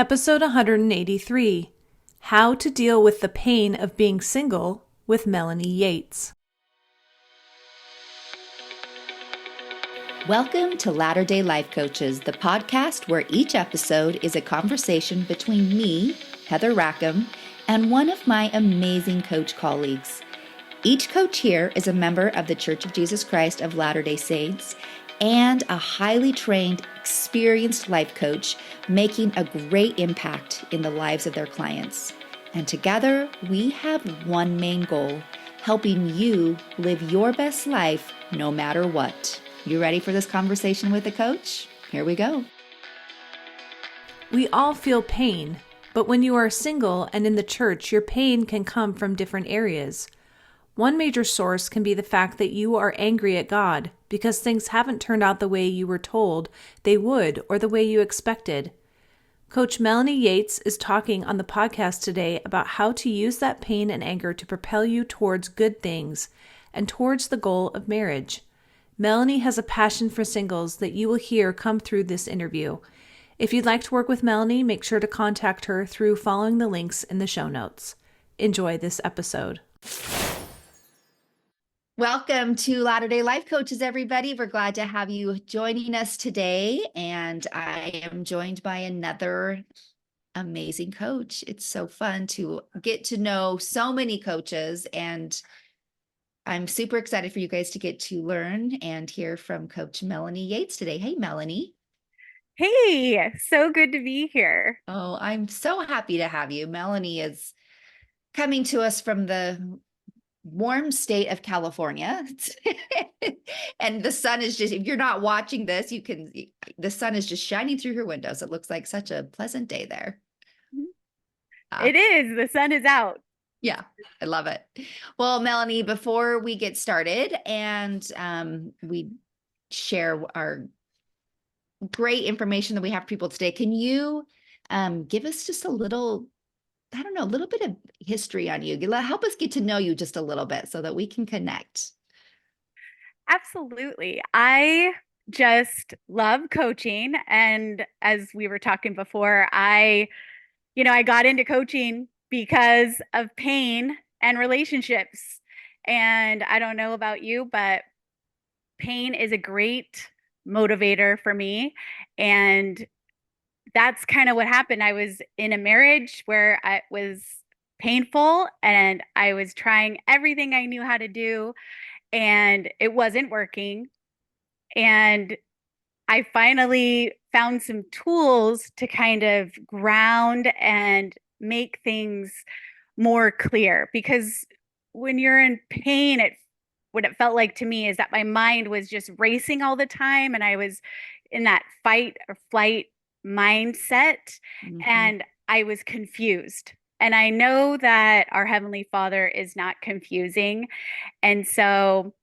Episode 183, How to Deal with the Pain of Being Single with Melanie Yates. Welcome to Latter-day Life Coaches, the podcast where each episode is a conversation between me, Heather Rackham, and one of my amazing coach colleagues. Each coach here is a member of the Church of Jesus Christ of Latter-day Saints and a highly trained, experienced life coach making a great impact in the lives of their clients. And together, we have one main goal, helping you live your best life no matter what. You ready for this conversation with the coach? Here we go. We all feel pain, but when you are single and in the church, your pain can come from different areas. One major source can be the fact that you are angry at God because things haven't turned out the way you were told they would or the way you expected. Coach Melanie Yates is talking on the podcast today about how to use that pain and anger to propel you towards good things and towards the goal of marriage. Melanie has a passion for singles that you will hear come through this interview. If you'd like to work with Melanie, make sure to contact her through following the links in the show notes. Enjoy this episode. Welcome to Latter-day Life Coaches, everybody. We're glad to have you joining us today. And I am joined by another amazing coach. It's so fun to get to know so many coaches, and I'm super excited for you guys to get to learn and hear from Coach Melanie Yates today. Hey, Melanie. Hey, so good to be here. Oh, I'm so happy to have you. Melanie is coming to us from the warm state of California. And the sun is just, if you're not watching this, the sun is just shining through her windows. It looks like such a pleasant day there. It is. The sun is out. Yeah, I love it. Well, Melanie, before we get started and we share our great information that we have for people today, can you give us just a little, I don't know, a little bit of history on you? Help us get to know you just a little bit so that we can connect. Absolutely. I just love coaching. And as we were talking before, I got into coaching because of pain and relationships. And I don't know about you, but pain is a great motivator for me. And that's kind of what happened. I was in a marriage where it was painful and I was trying everything I knew how to do and it wasn't working. And I finally found some tools to kind of ground and make things more clear, because when you're in pain, what it felt like to me is that my mind was just racing all the time and I was in that fight or flight mindset. And I was confused. And I know that our Heavenly Father is not confusing. And so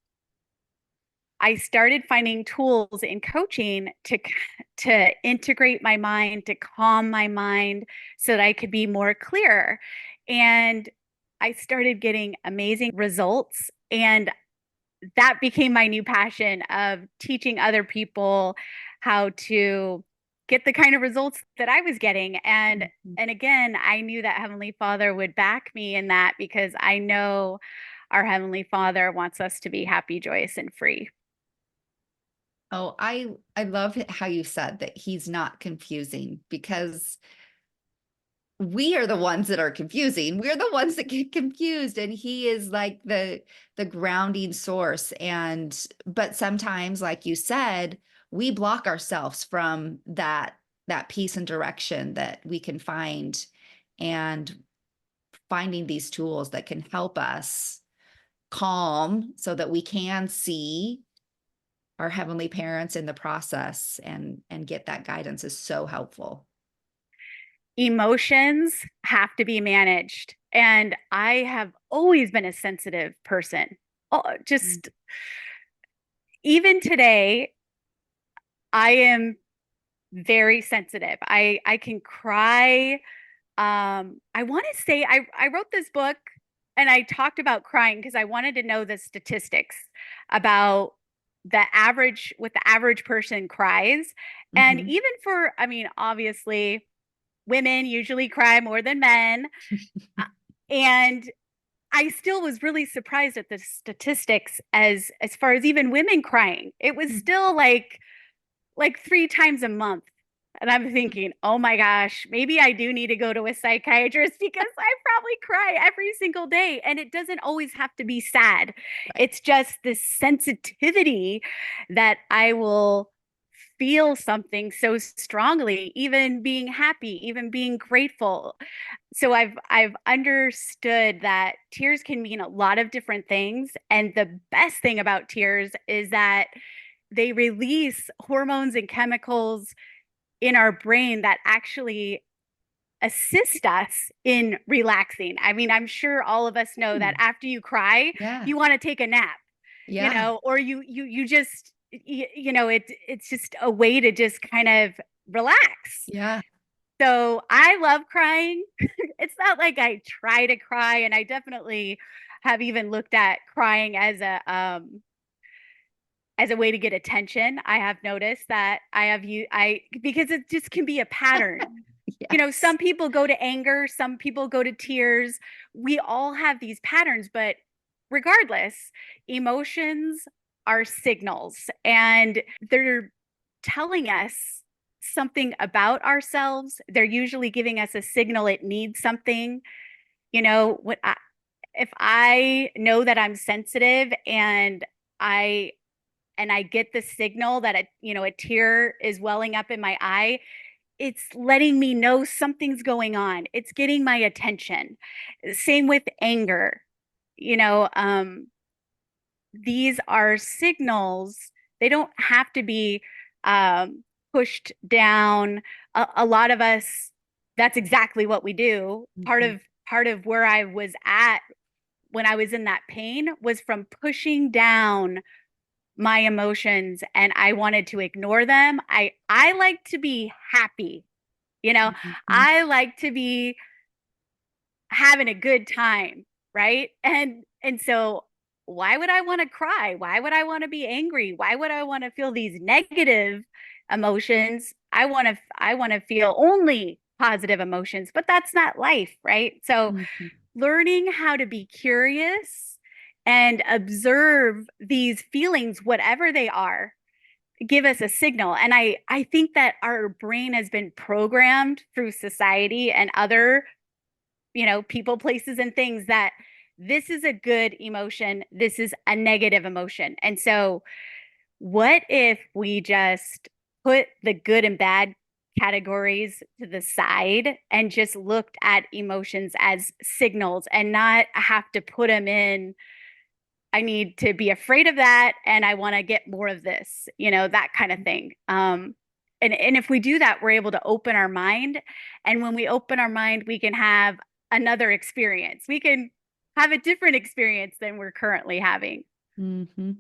I started finding tools in coaching to integrate my mind, to calm my mind so that I could be more clear. And I started getting amazing results. And that became my new passion of teaching other people how to get the kind of results that I was getting. And again, I knew that Heavenly Father would back me in that, because I know our Heavenly Father wants us to be happy, joyous, and free. Oh, I love how you said that he's not confusing, because we are the ones that are confusing. We're the ones that get confused, and he is like the grounding source. But sometimes, like you said, we block ourselves from that peace and direction that we can find, and finding these tools that can help us calm so that we can see our heavenly parents in the process and get that guidance is so helpful. Emotions have to be managed. And I have always been a sensitive person. Oh, just even today, I am very sensitive. I can cry. I want to say I wrote this book and I talked about crying because I wanted to know the statistics about what the average person cries. And even for, I mean, obviously women usually cry more than men. And I still was really surprised at the statistics as far as even women crying. It was still like 3 times a month. And I'm thinking, oh my gosh, maybe I do need to go to a psychiatrist because I probably cry every single day. And it doesn't always have to be sad. Right. It's just this sensitivity that I will feel something so strongly, even being happy, even being grateful. So I've understood that tears can mean a lot of different things. And the best thing about tears is that they release hormones and chemicals in our brain that actually assist us in relaxing. I mean, I'm sure all of us know that after you cry, Yeah. you want to take a nap, Yeah. or you just, it's just a way to just kind of relax. Yeah. So I love crying. It's not like I try to cry, and I definitely have even looked at crying as a way to get attention. I have noticed that I because it just can be a pattern. Yes. Some people go to anger, some people go to tears. We all have these patterns, but regardless, emotions are signals, and they're telling us something about ourselves. They're usually giving us a signal it needs something. If I know that I'm sensitive I and I get the signal that a tear is welling up in my eye, it's letting me know something's going on. It's getting my attention. Same with anger. You know, um, these are signals. They don't have to be pushed down. A lot of us, that's exactly what we do. Part of where I was at when I was in that pain was from pushing down my emotions, and I wanted to ignore them. I like to be happy. Mhm. I like to be having a good time, right? And so why would I want to cry? Why would I want to be angry? Why would I want to feel these negative emotions? I want to feel only positive emotions, but that's not life, right? So Mhm. learning how to be curious and observe these feelings, whatever they are, give us a signal. And I think that our brain has been programmed through society and other, people, places, and things that this is a good emotion, this is a negative emotion. And so what if we just put the good and bad categories to the side and just looked at emotions as signals and not have to put them in, I need to be afraid of that and I want to get more of this, that kind of thing. And if we do that, we're able to open our mind. And when we open our mind, we can have another experience. We can have a different experience than we're currently having. Mhm.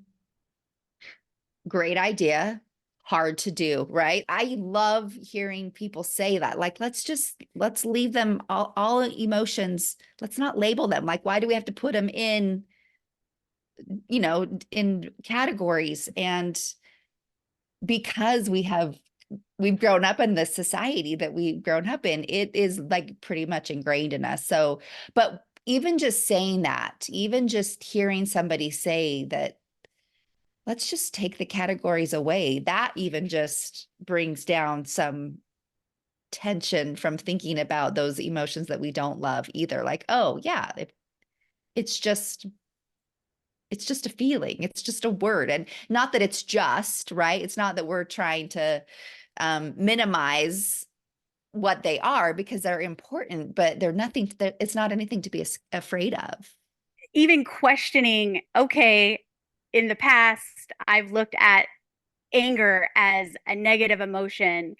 Great idea. Hard to do, right? I love hearing people say that. Like, let's leave them all emotions. Let's not label them. Like, why do we have to put them in categories? And because we've grown up in this society that we've grown up in, it is like pretty much ingrained in us. So, but even just saying that, even just hearing somebody say that, let's just take the categories away, that even just brings down some tension from thinking about those emotions that we don't love either. Like, oh yeah, it's just it's just a feeling. It's just a word. And not that it's just, right? It's not that we're trying to minimize what they are, because they're important, but they're nothing, it's not anything to be afraid of. Even questioning, okay, in the past, I've looked at anger as a negative emotion.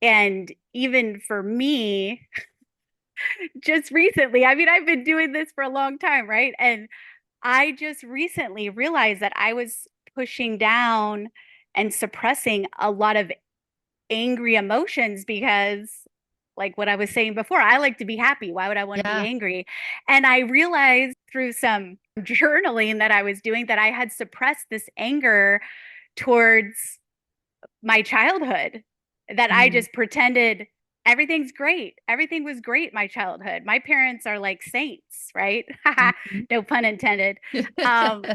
And even for me, just recently, I mean, I've been doing this for a long time, right? And I just recently realized that I was pushing down and suppressing a lot of angry emotions because, like what I was saying before, I like to be happy. Why would I want to be Yeah. angry? And I realized through some journaling that I was doing that I had suppressed this anger towards my childhood, that I Mm. just pretended everything's great. Everything was great my childhood. My parents are like saints, right? Mhm. No pun intended. Um,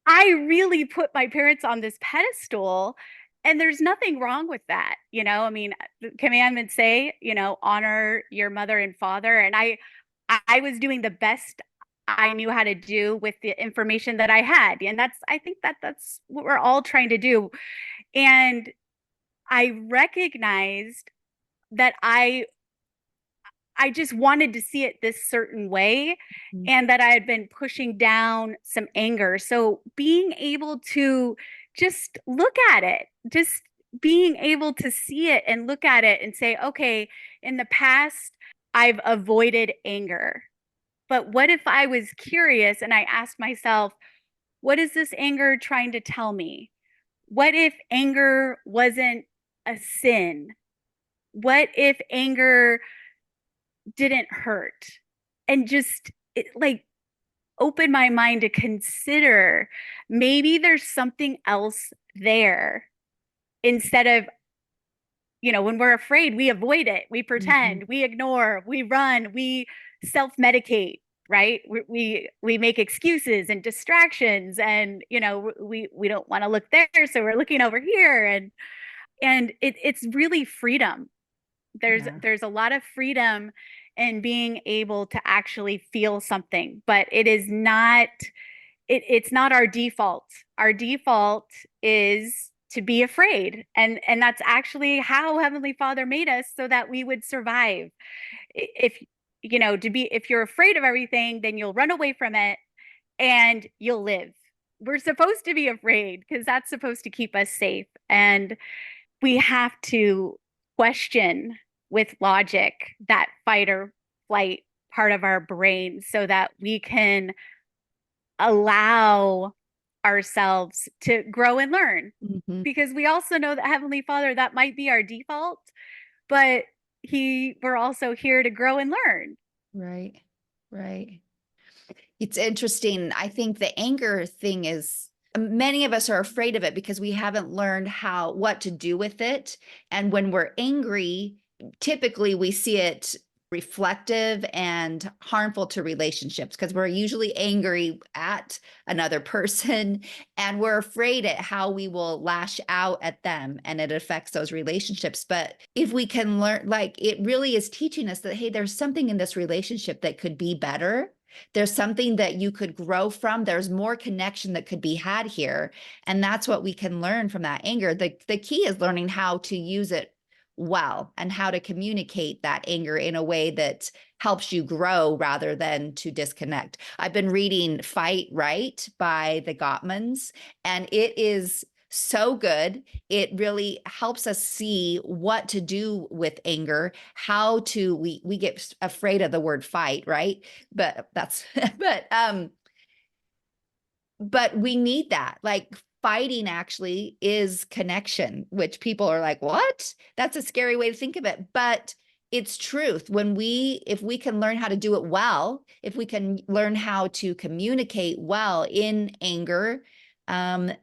I really put my parents on this pedestal, and there's nothing wrong with that. I mean, the commandments say, honor your mother and father. And I was doing the best I knew how to do with the information that I had. And I think that's what we're all trying to do. And I recognized that I just wanted to see it this certain way, Mhm. and that I had been pushing down some anger. So being able to just look at it, just being able to see it and look at it and say, okay, in the past, I've avoided anger. But what if I was curious and I asked myself, what is this anger trying to tell me? What if anger wasn't a sin? What if anger didn't hurt? And just like open my mind to consider maybe there's something else there, instead of, when we're afraid, we avoid it, we Mhm. pretend, we ignore, we run, we self-medicate, right? We make excuses and distractions, and we don't want to look there, so we're looking over here. And it's really freedom. there's Yeah. there's a lot of freedom in being able to actually feel something, but it's not our default. Our default is to be afraid, and that's actually how Heavenly Father made us, so that we would survive. If if you're afraid of everything, then you'll run away from it and you'll live. We're supposed to be afraid because that's supposed to keep us safe, and we have to question with logic that fight or flight part of our brain, so that we can allow ourselves to grow and learn. Mhm. Because we also know that Heavenly Father, that might be our default, but we're also here to grow and learn. Right. Right. It's interesting. I think the anger thing is many of us are afraid of it because we haven't learned what to do with it. And when we're angry, typically we see it reflective and harmful to relationships because we're usually angry at another person and we're afraid at how we will lash out at them and it affects those relationships. But if we can learn, like it really is teaching us that, hey, there's something in this relationship that could be better. There's something that you could grow from. There's more connection that could be had here. And that's what we can learn from that anger. The key is learning how to use it well and how to communicate that anger in a way that helps you grow rather than to disconnect. I've been reading Fight Right by the Gottmans, and it is so good. It really helps us see what to do with anger, how to we get afraid of the word fight, right? But that's but we need that. Like fighting actually is connection, which people are like, what? That's a scary way to think of it. But it's truth. If we can learn how to do it well, if we can learn how to communicate well in anger, um,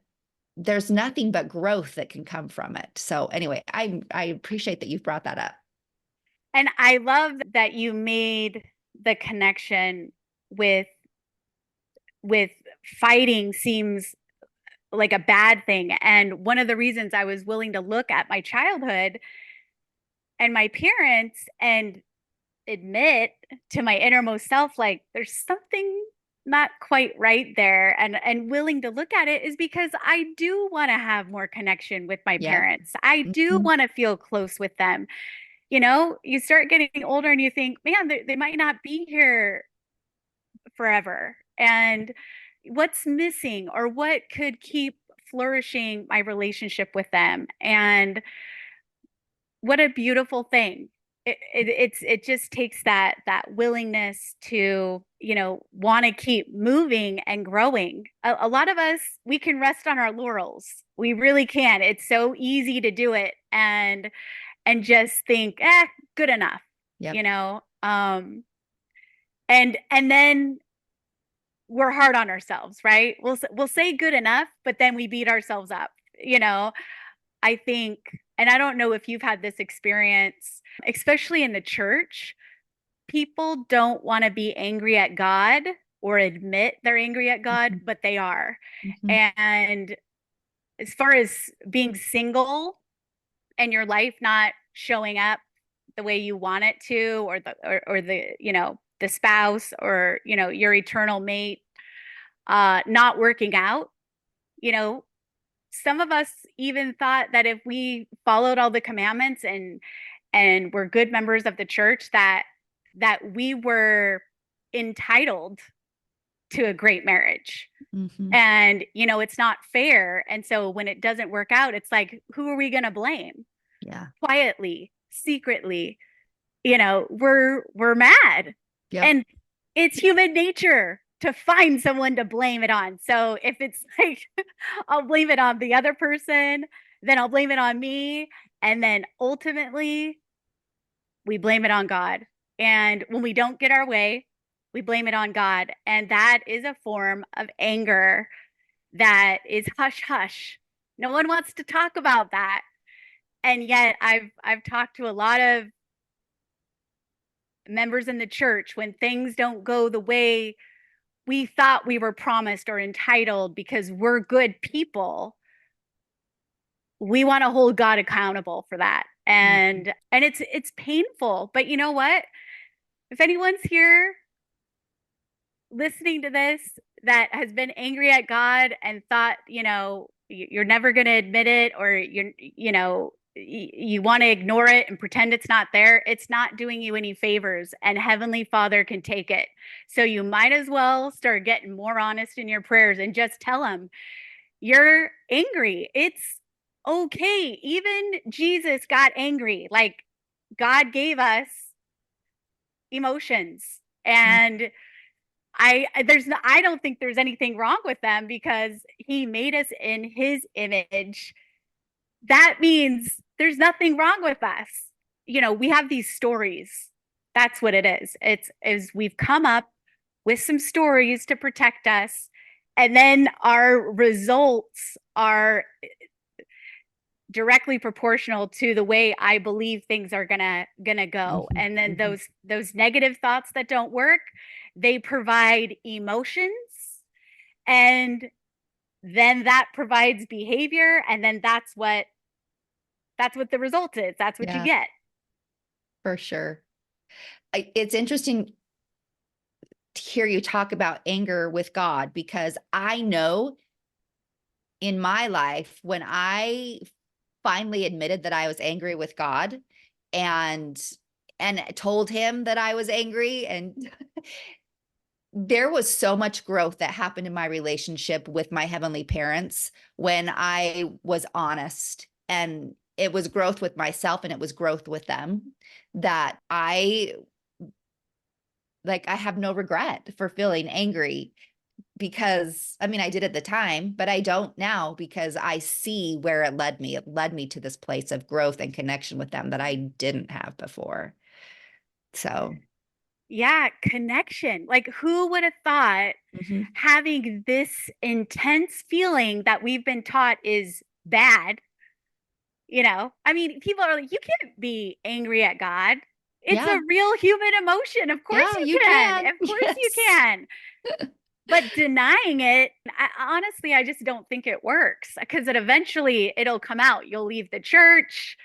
there's nothing but growth that can come from it. So anyway, I appreciate that you've brought that up. And I love that you made the connection with with fighting seems like a bad thing. And one of the reasons I was willing to look at my childhood and my parents and admit to my innermost self, like there's something not quite right there, and willing to look at it, is because I do want to have more connection with my Yep. parents. I do Mhm. want to feel close with them. You start getting older and you think, man, they might not be here forever. And what's missing, or what could keep flourishing my relationship with them? And what a beautiful thing. It just takes that willingness to want to keep moving and growing. A lot of us, we can rest on our laurels. We really can. It's so easy to do it and just think, good enough, Yep. you know. And then we're hard on ourselves, right? We'll say good enough, but then we beat ourselves up. I think, And I don't know if you've had this experience, especially in the church. People don't want to be angry at God or admit they're angry at God, Mhm. but they are. Mhm. And as far as being single and your life not showing up the way you want it to, or the, the spouse, or, your eternal mate not working out, you know, some of us even thought that if we followed all the commandments and were good members of the church, that we were entitled to a great marriage. Mhm. And it's not fair. And so when it doesn't work out, it's like, who are we going to blame? Yeah. Quietly, secretly, we're mad. Yep. And it's human nature to find someone to blame it on. So if it's like, I'll blame it on the other person, then I'll blame it on me. And then ultimately, we blame it on God. And when we don't get our way, we blame it on God. And that is a form of anger that is hush hush. No one wants to talk about that. And yet I've talked to a lot of members in the church when things don't go the way we thought we were promised or entitled because we're good people. We want to hold God accountable for that. Mhm. And it's painful, but you know what? If anyone's here listening to this that has been angry at God and thought, you're never going to admit it, or you want to ignore it and pretend it's not there, it's not doing you any favors, and Heavenly Father can take it. So you might as well start getting more honest in your prayers and just tell him you're angry. It's okay. Even Jesus got angry. Like, God gave us emotions, and I don't think there's anything wrong with them because he made us in his image. That means there's nothing wrong with us. We have these stories. That's what it is. It's we've come up with some stories to protect us, and then our results are directly proportional to the way I believe things are gonna go. Mhm. And then Mhm. those negative thoughts that don't work, they provide emotions, and then that provides behavior, and then that's what the result is. That's what you Yeah, get. for sure. It's interesting to hear you talk about anger with God, because I know in my life when I finally admitted that I was angry with God and told him that I was angry, and there was so much growth that happened in my relationship with my heavenly parents when I was honest, and it was growth with myself and it was growth with them, that I have no regret for feeling angry, because I mean, I did at the time, but I don't now, because I see where it led me. It led me to this place of growth and connection with them that I didn't have before. So, Yeah, connection. Like, who would have thought mhm. having this intense feeling that we've been taught is bad? I mean, people are like, you can't be angry at God. It's Yeah, a real human emotion. Of course yeah, you you can. can. Of course you Yes. can. But denying it, honestly, I just don't think it works, because it'll come out. You'll leave the church,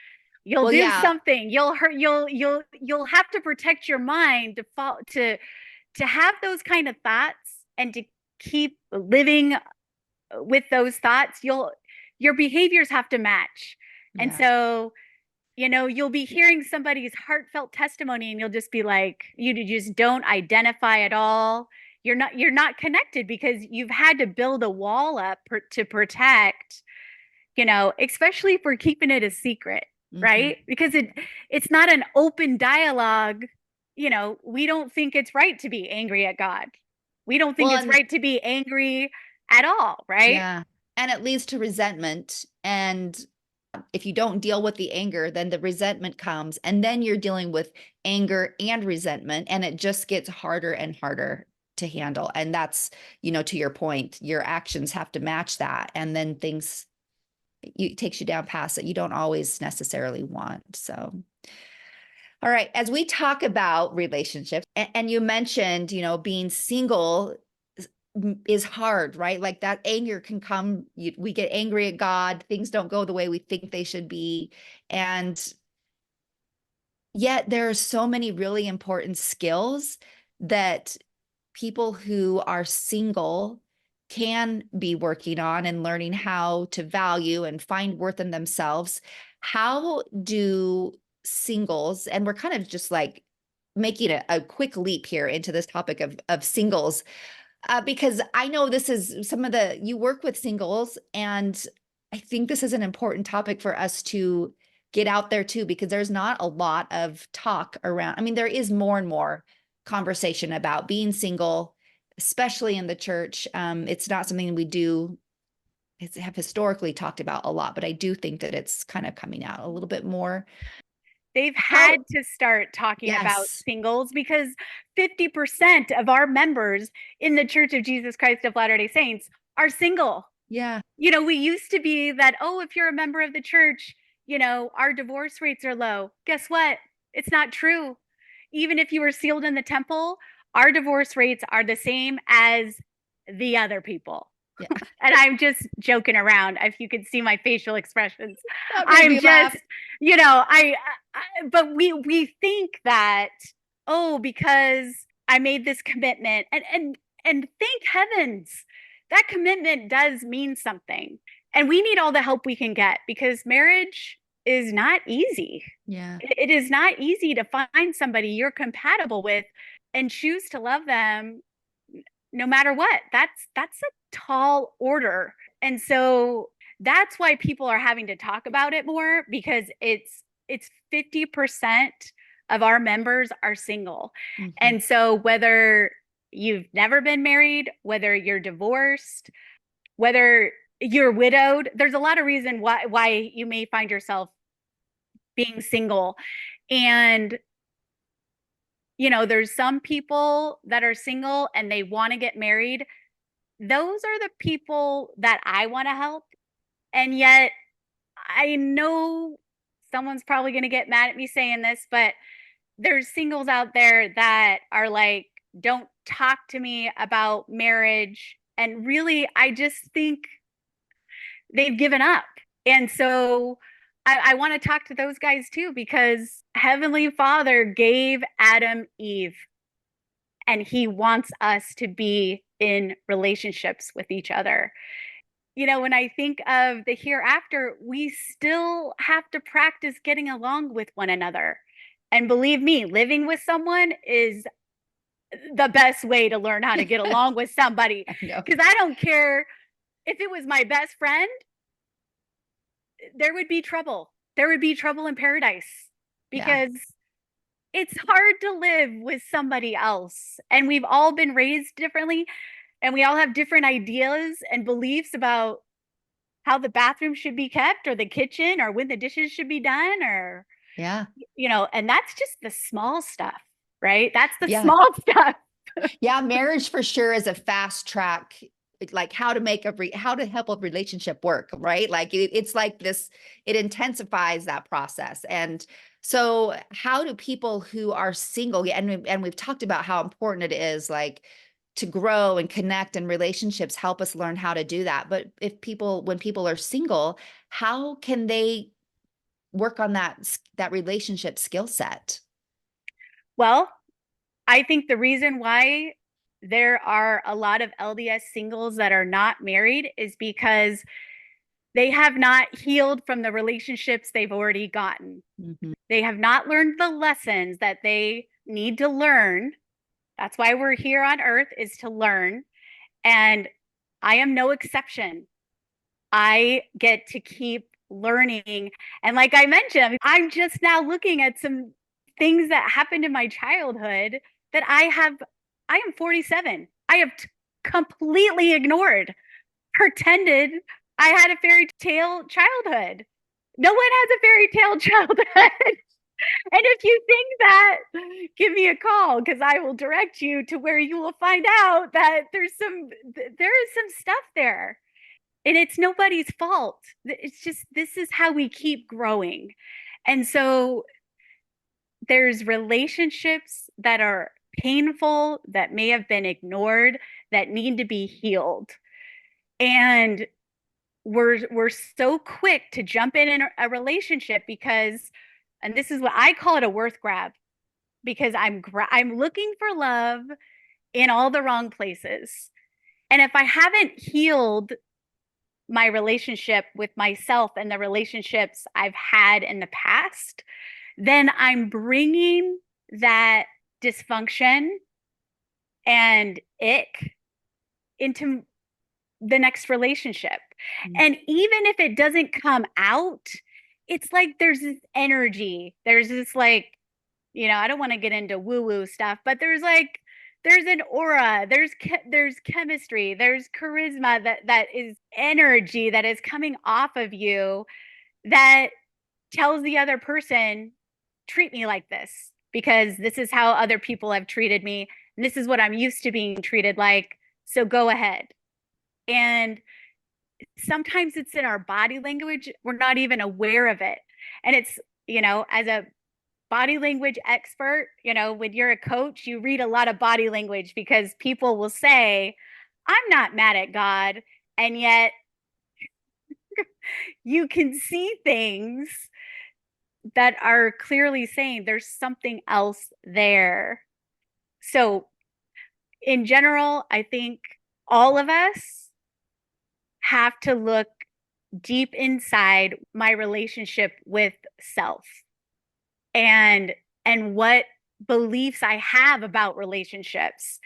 you'll Well, do yeah, something, you'll hurt, you'll have to protect your mind to have those kind of thoughts, and to keep living with those thoughts. Your behaviors have to match. And yeah, so, you'll be hearing somebody's heartfelt testimony, and you'll just be like, you just don't identify at all. You're not connected, because you've had to build a wall up to protect, especially if we're keeping it a secret, mhm. right? Because it's not an open dialogue. We don't think it's right to be angry at God. We don't think Well, it's and right to be angry at all, right? yeah, and it leads to resentment. And if you don't deal with the anger, then the resentment comes, and then you're dealing with anger and resentment, and it just gets harder and harder to handle. And that's, to your point, your actions have to match that, and then things it takes you down paths that you don't always necessarily want. So, all right, as we talk about relationships, and you mentioned, being single is hard, right? Like that anger can come, we get angry at God, things don't go the way we think they should be. And yet there are so many really important skills that people who are single can be working on and learning how to value and find worth in themselves. How do singles, and we're kind of just like making a quick leap here into this topic of singles, because I know this is you work with singles, and I think this is an important topic for us to get out there too, because there's not a lot of talk around. I mean, there is more and more conversation about being single, especially in the church. It's not something we have historically talked about a lot, but I do think that it's kind of coming out a little bit more. They've had to start talking about singles because 50% of our members in the Church of Jesus Christ of Latter-day Saints are single. Yeah. We used to be that, oh, if you're a member of the church, our divorce rates are low. Guess what? It's not true. Even if you were sealed in the temple, our divorce rates are the same as the other people. Yeah. And I'm just joking around. If you could see my facial expressions, I'm just, but we think that, oh, because I made this commitment, and thank heavens that commitment does mean something. And we need all the help we can get, because marriage is not easy. Yeah. It is not easy to find somebody you're compatible with and choose to love them no matter what. That's a tall order. And so that's why people are having to talk about it more, because it's 50% of our members are single. Mm-hmm. And so whether you've never been married, whether you're divorced, whether you're widowed, there's a lot of reason why you may find yourself being single. And there's some people that are single and they want to get married. Those are the people that I want to help. And yet I know someone's probably going to get mad at me saying this, but there's singles out there that are like, don't talk to me about marriage. And really, I just think they've given up. And so I want to talk to those guys too, because Heavenly Father gave Adam Eve, and he wants us to be in relationships with each other. When I think of the hereafter, we still have to practice getting along with one another. And believe me, living with someone is the best way to learn how to get along with somebody. Because I don't care if it was my best friend, there would be trouble. There would be trouble in paradise, because it's hard to live with somebody else. And we've all been raised differently, and we all have different ideas and beliefs about how the bathroom should be kept, or the kitchen, or when the dishes should be done, or, and that's just the small stuff, right? That's the small stuff. Yeah. Marriage for sure is a fast track, like how to help a relationship work, right? Like it's like this, it intensifies that process. And so how do people who are single, and we've talked about how important it is, like, to grow and connect, and relationships help us learn how to do that. But when people are single, how can they work on that relationship skill set? Well, I think the reason why there are a lot of LDS singles that are not married is because they have not healed from the relationships they've already gotten. Mm-hmm. They have not learned the lessons that they need to learn. That's why we're here on earth, is to learn. And I am no exception. I get to keep learning. And like I mentioned, I'm just now looking at some things that happened in my childhood that I am 47. I have completely ignored, pretended I had a fairy tale childhood. No one has a fairy tale childhood. And if you think that, give me a call, because I will direct you to where you will find out that there is some stuff there. And it's nobody's fault. It's just, this is how we keep growing. And so there's relationships that are painful, that may have been ignored, that need to be healed. And we're so quick to jump in a relationship because, and this is what I call it, a worth grab, because I'm looking for love in all the wrong places. And if I haven't healed my relationship with myself and the relationships I've had in the past, then I'm bringing that dysfunction and ick into the next relationship. And even if it doesn't come out, it's like there's this energy. There's this, like, I don't want to get into woo-woo stuff, but there's an aura, there's chemistry, there's charisma, that is energy that is coming off of you that tells the other person, treat me like this because this is how other people have treated me and this is what I'm used to being treated like, so go ahead. And sometimes it's in our body language, we're not even aware of it. And it's, as a body language expert, when you're a coach, you read a lot of body language because people will say, I'm not mad at God, and yet you can see things that are clearly saying there's something else there. So in general, I think all of us have to look deep inside my relationship with self and what beliefs I have about relationships.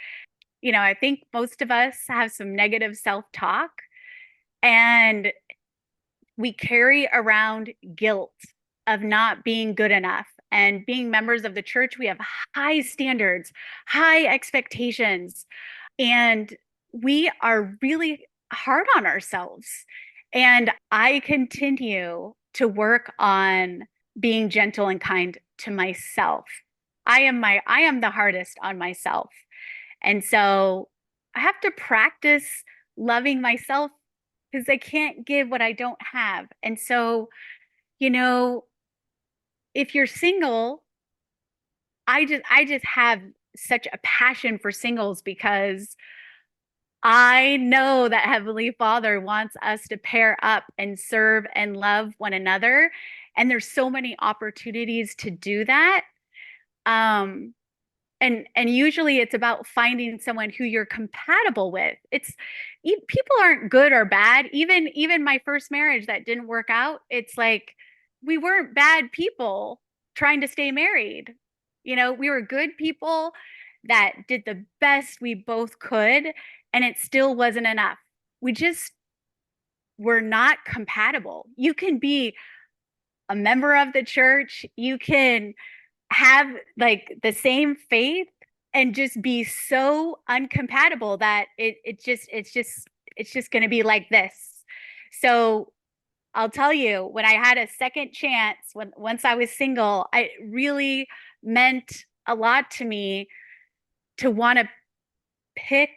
I think most of us have some negative self-talk, and we carry around guilt of not being good enough. And being members of the church, we have high standards, high expectations, and we are really hard on ourselves. And I continue to work on being gentle and kind to myself. I am the hardest on myself. And so I have to practice loving myself because I can't give what I don't have. And so, if you're single, I just have such a passion for singles because I know that Heavenly Father wants us to pair up and serve and love one another. And there's so many opportunities to do that. And usually it's about finding someone who you're compatible with. People aren't good or bad. Even my first marriage that didn't work out, it's like we weren't bad people trying to stay married. We were good people that did the best we both could, and it still wasn't enough. We just were not compatible. You can be a member of the church, you can have like the same faith and just be so uncompatible that it's just going to be like this. So I'll tell you, when I had a second chance, once I was single, it really meant a lot to me to want to pick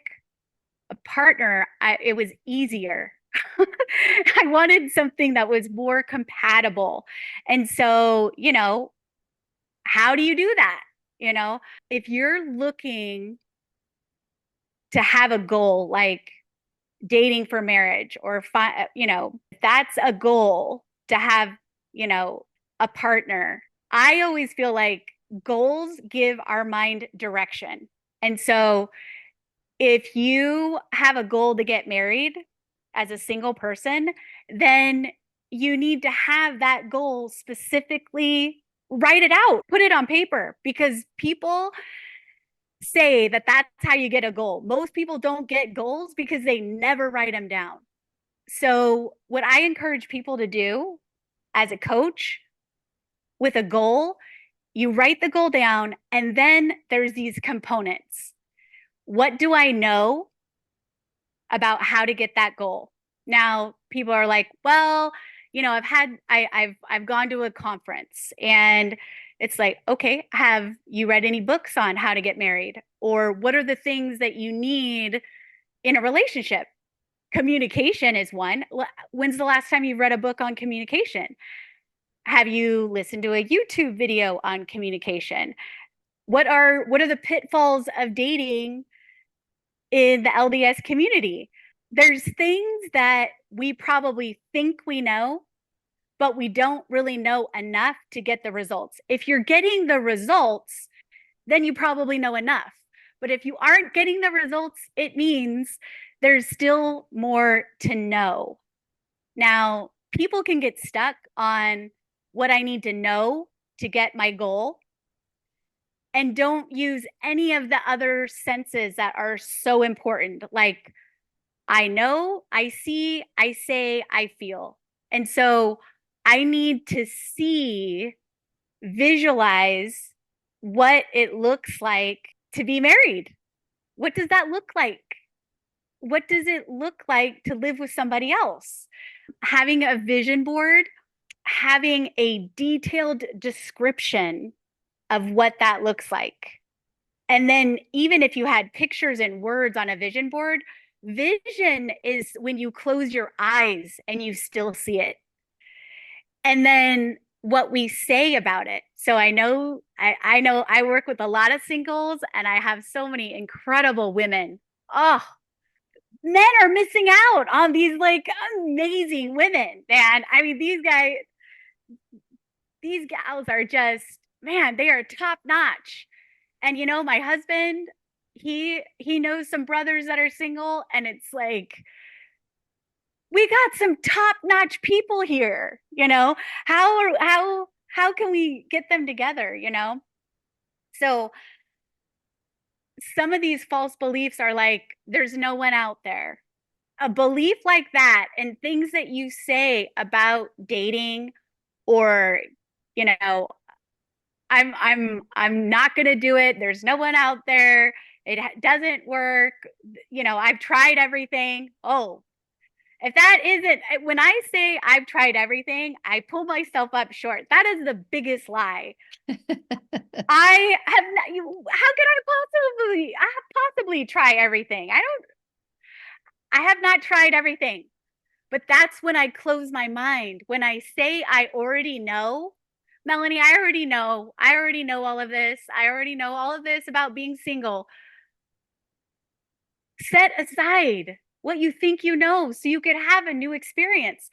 a partner. It was easier. I wanted something that was more compatible. And so, how do you do that? If you're looking to have a goal like dating for marriage or that's a goal to have, a partner. I always feel like goals give our mind direction. And so if you have a goal to get married as a single person, then you need to have that goal specifically, write it out, put it on paper, because people say that that's how you get a goal. Most people don't get goals because they never write them down. So what I encourage people to do as a coach with a goal, you write the goal down, and then there's these components. What do I know about how to get that goal? Now, people are like, well, I've gone to a conference, and it's like, okay, have you read any books on how to get married? Or what are the things that you need in a relationship? Communication is one. When's the last time you read a book on communication? Have you listened to a YouTube video on communication? What are the pitfalls of dating in the LDS community? There's things that we probably think we know, but we don't really know enough to get the results. If you're getting the results, then you probably know enough. But if you aren't getting the results, it means there's still more to know. Now, people can get stuck on what I need to know to get my goal and don't use any of the other senses that are so important, like I know, I see, I say, I feel. And so I need to see, visualize what it looks like to be married. What does that look like? What does it look like to live with somebody else? Having a vision board, having a detailed description of what that looks like. And then, even if you had pictures and words on a vision board, vision is when you close your eyes and you still see it. And then what we say about it. So I know I work with a lot of singles, and I have so many incredible women. Oh, men are missing out on these like amazing women, man. I mean, these gals are just, man, they are top notch. And my husband, he knows some brothers that are single, and it's like, we got some top notch people here. How can we get them together? So some of these false beliefs are like, there's no one out there. A belief like that, and things that you say about dating, or I'm not going to do it. There's no one out there. It doesn't work. I've tried everything. Oh, if that isn't, when I say I've tried everything, I pull myself up short. That is the biggest lie. I have not, how can I possibly try everything? I have not tried everything. But that's when I close my mind. When I say I already know, Melanie, I already know all of this. I already know all of this about being single. Set aside what you think you know so you could have a new experience.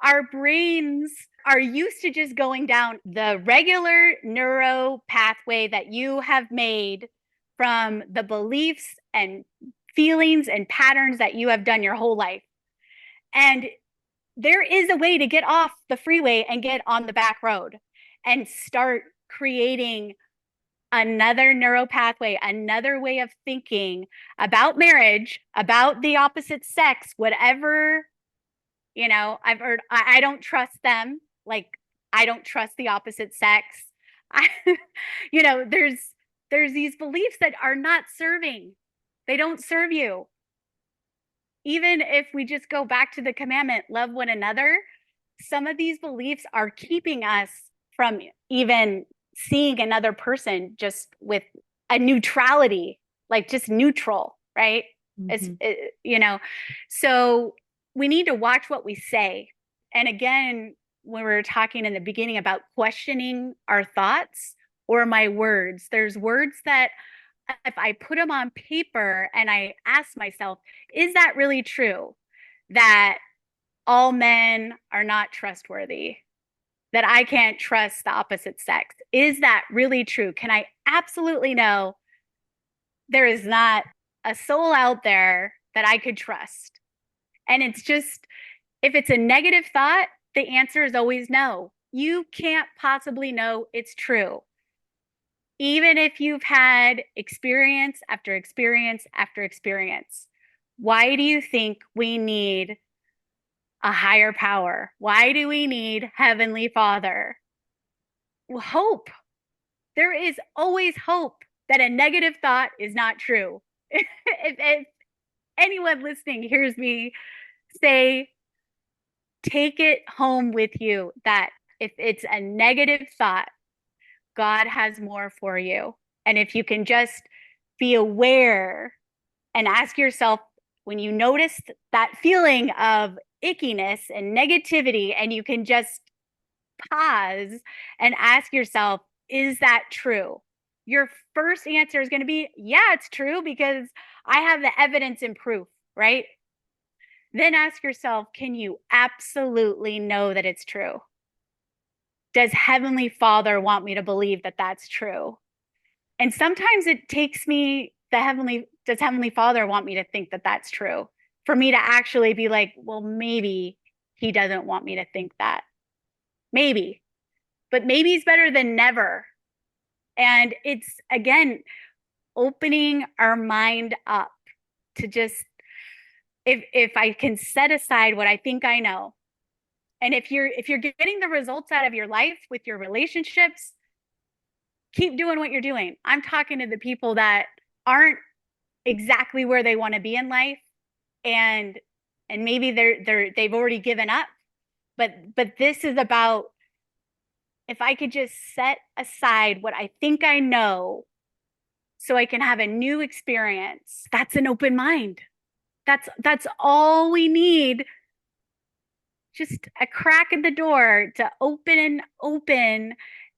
Our brains are used to just going down the regular neuro pathway that you have made from the beliefs and feelings and patterns that you have done your whole life. And there is a way to get off the freeway and get on the back road and start creating another neural pathway, another way of thinking about marriage, about the opposite sex, whatever. I've heard, I don't trust them. Like, I don't trust the opposite sex. There's these beliefs that are not serving. They don't serve you. Even if we just go back to the commandment, love one another, some of these beliefs are keeping us from even seeing another person just with a neutrality, like just neutral, right? Mm-hmm. So we need to watch what we say. And again, when we were talking in the beginning about questioning our thoughts or my words, there's words that if I put them on paper and I ask myself, is that really true? That all men are not trustworthy? That I can't trust the opposite sex? Is that really true? Can I absolutely know there is not a soul out there that I could trust? And it's just, if it's a negative thought, the answer is always no. You can't possibly know it's true. Even if you've had experience after experience after experience. Why do you think we need a higher power? Why do we need Heavenly Father? Hope. There is always hope that a negative thought is not true. If anyone listening hears me say, take it home with you, that if it's a negative thought, God has more for you. And if you can just be aware and ask yourself when you notice that feeling of ickiness and negativity, and you can just pause and ask yourself, is that true? Your first answer is going to be, yeah, it's true because I have the evidence and proof, right? Then ask yourself, can you absolutely know that it's true? Does Heavenly Father want me to believe that that's true? And sometimes it takes me does Heavenly Father want me to think that that's true? For me to actually be like, well, maybe he doesn't want me to think that. Maybe, but maybe it's better than never. And it's again, opening our mind up to just, if I can set aside what I think I know. And if you're getting the results out of your life with your relationships, keep doing what you're doing. I'm talking to the people that aren't exactly where they want to be in life, and maybe they've already given up, but this is about, if I could just set aside what I think I know so I can have a new experience. That's an open mind. That's all we need. Just a crack in the door to open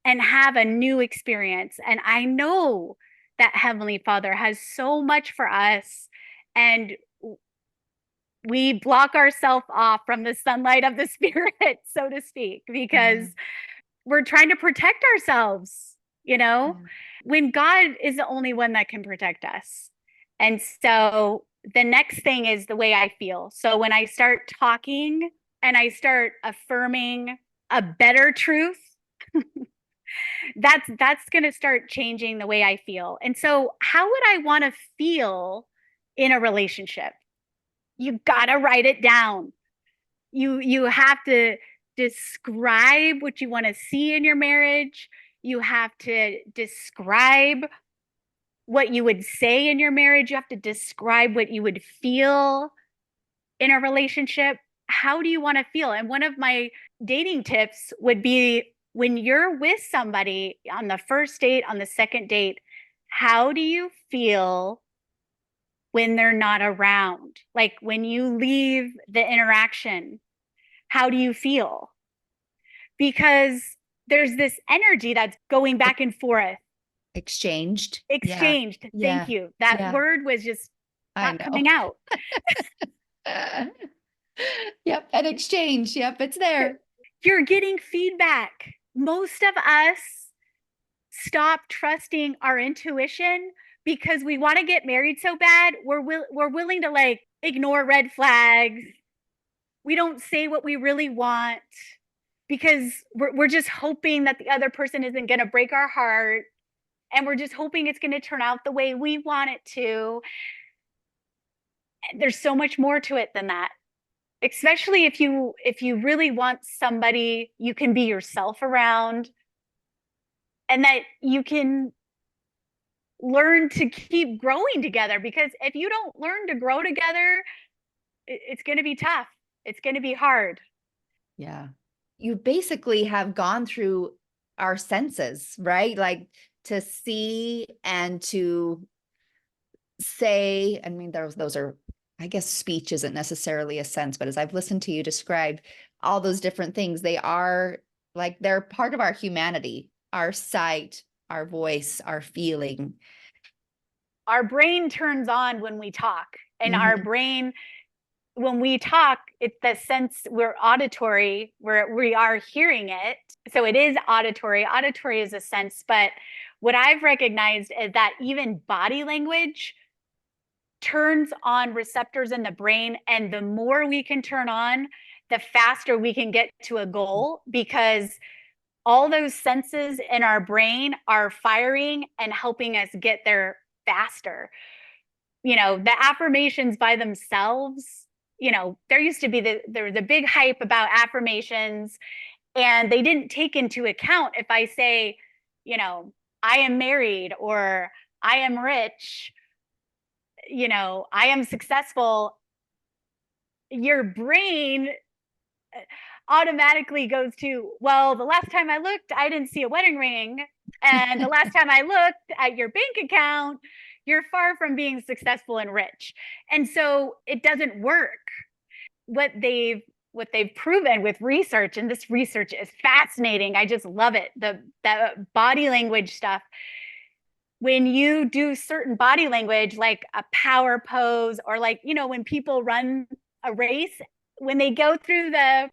and have a new experience. And I know that Heavenly Father has so much for us, and we block ourselves off from the sunlight of the spirit, so to speak, because we're trying to protect ourselves, you know, when God is the only one that can protect us. And so the next thing is the way I feel. So when I start talking and I start affirming a better truth, that's going to start changing the way I feel. And so how would I want to feel in a relationship? You got to write it down. You have to describe what you want to see in your marriage. You have to describe what you would say in your marriage. You have to describe what you would feel in a relationship. How do you want to feel? And one of my dating tips would be, when you're with somebody on the first date, on the second date, how do you feel when they're not around? Like when you leave the interaction, how do you feel? Because there's this energy that's going back and forth. Exchanged. Exchanged. Yeah. Thank you. That Yeah. word was just I not know. coming out. Yep. An exchange. Yep. It's there. You're getting feedback. Most of us stop trusting our intuition because we want to get married so bad. We're willing to like ignore red flags. We don't say what we really want because we're just hoping that the other person isn't going to break our heart, and we're just hoping it's going to turn out the way we want it to. There's so much more to it than that, especially if you really want somebody you can be yourself around, and that you can learn to keep growing together. Because if you don't learn to grow together, it's going to be tough. It's going to be hard. Yeah. You basically have gone through our senses, right? Like to see and to say, I mean, those are, I guess speech isn't necessarily a sense, but as I've listened to you describe all those different things, they are like, they're part of our humanity, our sight, our voice, our feeling. Our brain turns on when we talk, and our brain, when we talk, it's the sense, we're auditory, we are hearing it. So it is auditory. Auditory is a sense, but what I've recognized is that even body language turns on receptors in the brain. And the more we can turn on, the faster we can get to a goal, because all those senses in our brain are firing and helping us get there faster. You know, the affirmations by themselves, you know, there used to be there was a big hype about affirmations, and they didn't take into account, if I say, you know, I am married, or I am rich, you know, I am successful, your brain automatically goes to, well, the last time I looked, I didn't see a wedding ring. And the last time I looked at your bank account, you're far from being successful and rich. And so it doesn't work. What they've proven with research, and this research is fascinating. I just love it. The body language stuff. When you do certain body language, like a power pose, or like, when people run a race, when they go through the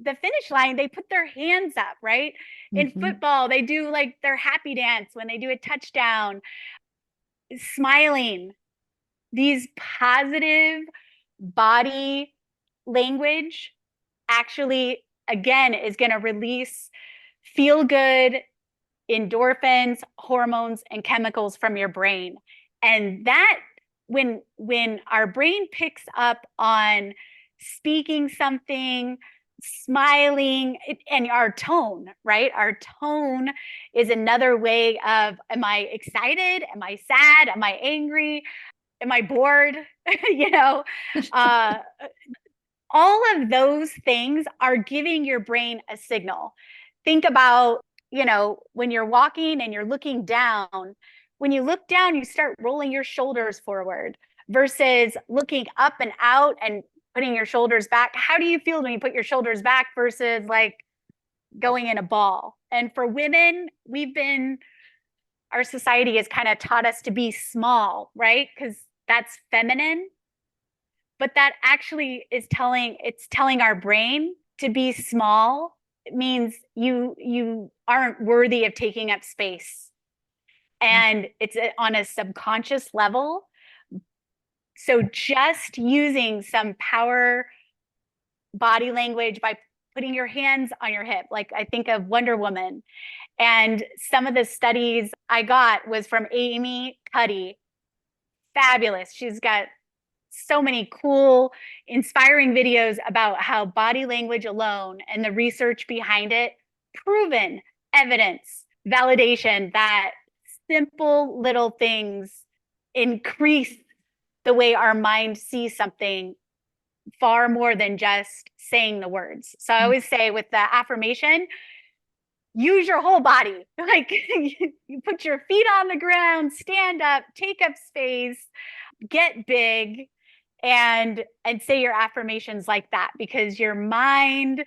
finish line, they put their hands up, right? In football, they do like their happy dance when they do a touchdown, smiling. These positive body language actually, again, is going to release feel good endorphins, hormones, and chemicals from your brain. And that, when our brain picks up on speaking something, smiling, and our tone, right? Our tone is another way of, am I excited? Am I sad? Am I angry? Am I bored? All of those things are giving your brain a signal. Think about, when you're walking and you're looking down. When you look down, you start rolling your shoulders forward versus looking up and out and putting your shoulders back. How do you feel when you put your shoulders back versus like going in a ball? And for women, our society has kind of taught us to be small, right? Because that's feminine. But that actually is telling our brain to be small. It means you aren't worthy of taking up space. And it's on a subconscious level. So just using some power body language by putting your hands on your hip, like I think of Wonder Woman. And some of the studies I got was from Amy Cuddy. Fabulous. She's got so many cool, inspiring videos about how body language alone and the research behind it, proven evidence, validation that simple little things increase the way our mind sees something far more than just saying the words. So I always say with the affirmation, use your whole body. Like you put your feet on the ground, stand up, take up space, get big, and say your affirmations like that, because your mind,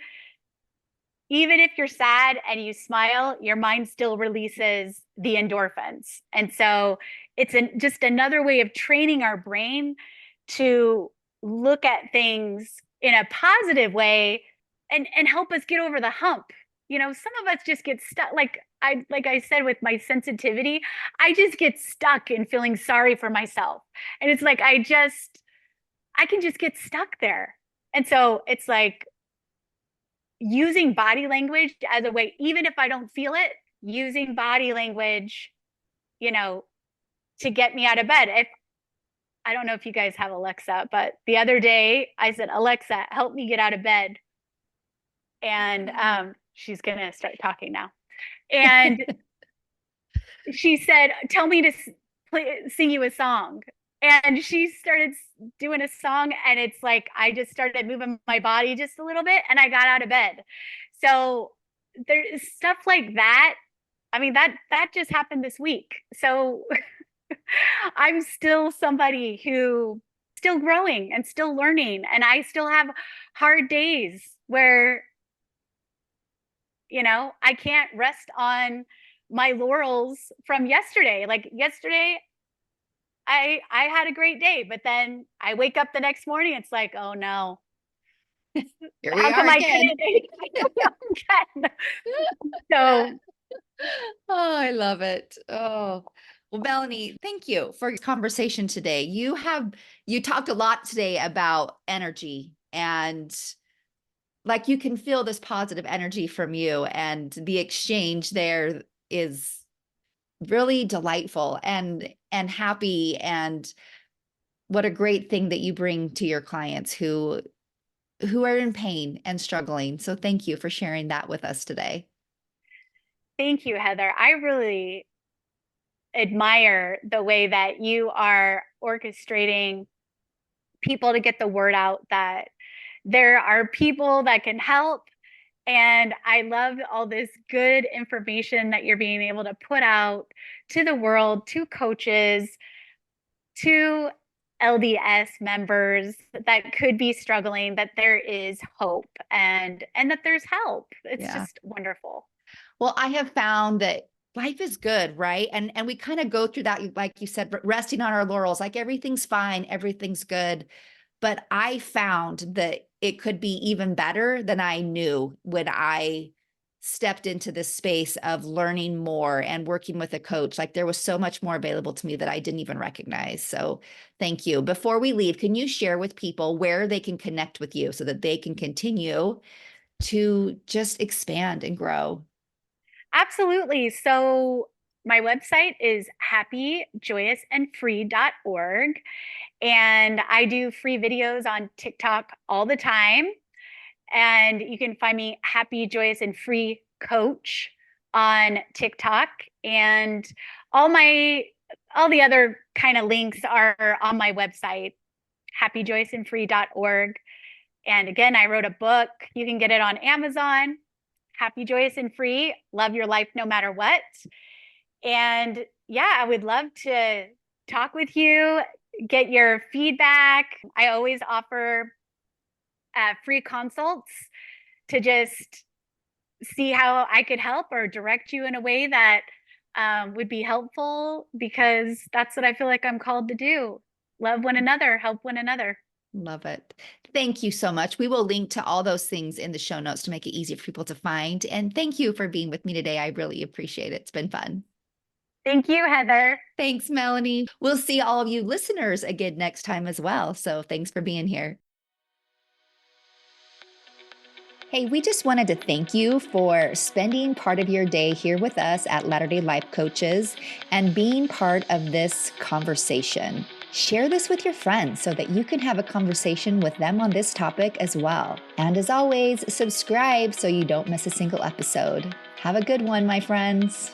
even if you're sad and you smile, your mind still releases the endorphins. And so it's just another way of training our brain to look at things in a positive way and help us get over the hump. Some of us just get stuck. Like I said, with my sensitivity, I just get stuck in feeling sorry for myself. And it's like, I can just get stuck there. And so it's like using body language as a way, even if I don't feel it, using body language, to get me out of bed. I don't know if you guys have Alexa, but the other day I said, Alexa, help me get out of bed. And she's going to start talking now. And she said, tell me to sing you a song. And she started doing a song, and it's like I just started moving my body just a little bit, and I got out of bed. So there's stuff like that. I mean, that just happened this week. So I'm still somebody who still growing and still learning, and I still have hard days where I can't rest on my laurels from yesterday. Like yesterday, I had a great day, but then I wake up the next morning, it's like, oh no. Here we are again. So oh, I love it. Oh, well, Melanie, thank you for your conversation today. You talked a lot today about energy, and like you can feel this positive energy from you, and the exchange there is really delightful and happy, and what a great thing that you bring to your clients who are in pain and struggling. So thank you for sharing that with us today. Thank you, Heather. I really admire the way that you are orchestrating people to get the word out that there are people that can help, And I love all this good information that you're being able to put out to the world, to coaches, to LDS members that could be struggling, that there is hope and that there's help. It's Yeah. just wonderful. Well, I have found that life is good, right? And we kind of go through that, like you said, resting on our laurels, like everything's fine, everything's good. But I found that it could be even better than I knew when I stepped into this space of learning more and working with a coach. Like there was so much more available to me that I didn't even recognize. So thank you. Before we leave, can you share with people where they can connect with you so that they can continue to just expand and grow? Absolutely. So my website is happyjoyousandfree.org. And I do free videos on TikTok all the time. And you can find me Happy, Joyous, and Free Coach on TikTok. And all the other kind of links are on my website, happyjoyousandfree.org. And again, I wrote a book. You can get it on Amazon. Happy, Joyous, and Free. Love your life no matter what. And yeah, I would love to talk with you, get your feedback. I always offer free consults to just see how I could help or direct you in a way that would be helpful, because that's what I feel like I'm called to do. Love one another, help one another. Love it. Thank you so much. We will link to all those things in the show notes to make it easy for people to find. And thank you for being with me today. I really appreciate it. It's been fun. Thank you, Heather. Thanks, Melanie. We'll see all of you listeners again next time as well. So thanks for being here. Hey, we just wanted to thank you for spending part of your day here with us at Latter-day Life Coaches and being part of this conversation. Share this with your friends so that you can have a conversation with them on this topic as well. And as always, subscribe so you don't miss a single episode. Have a good one, my friends.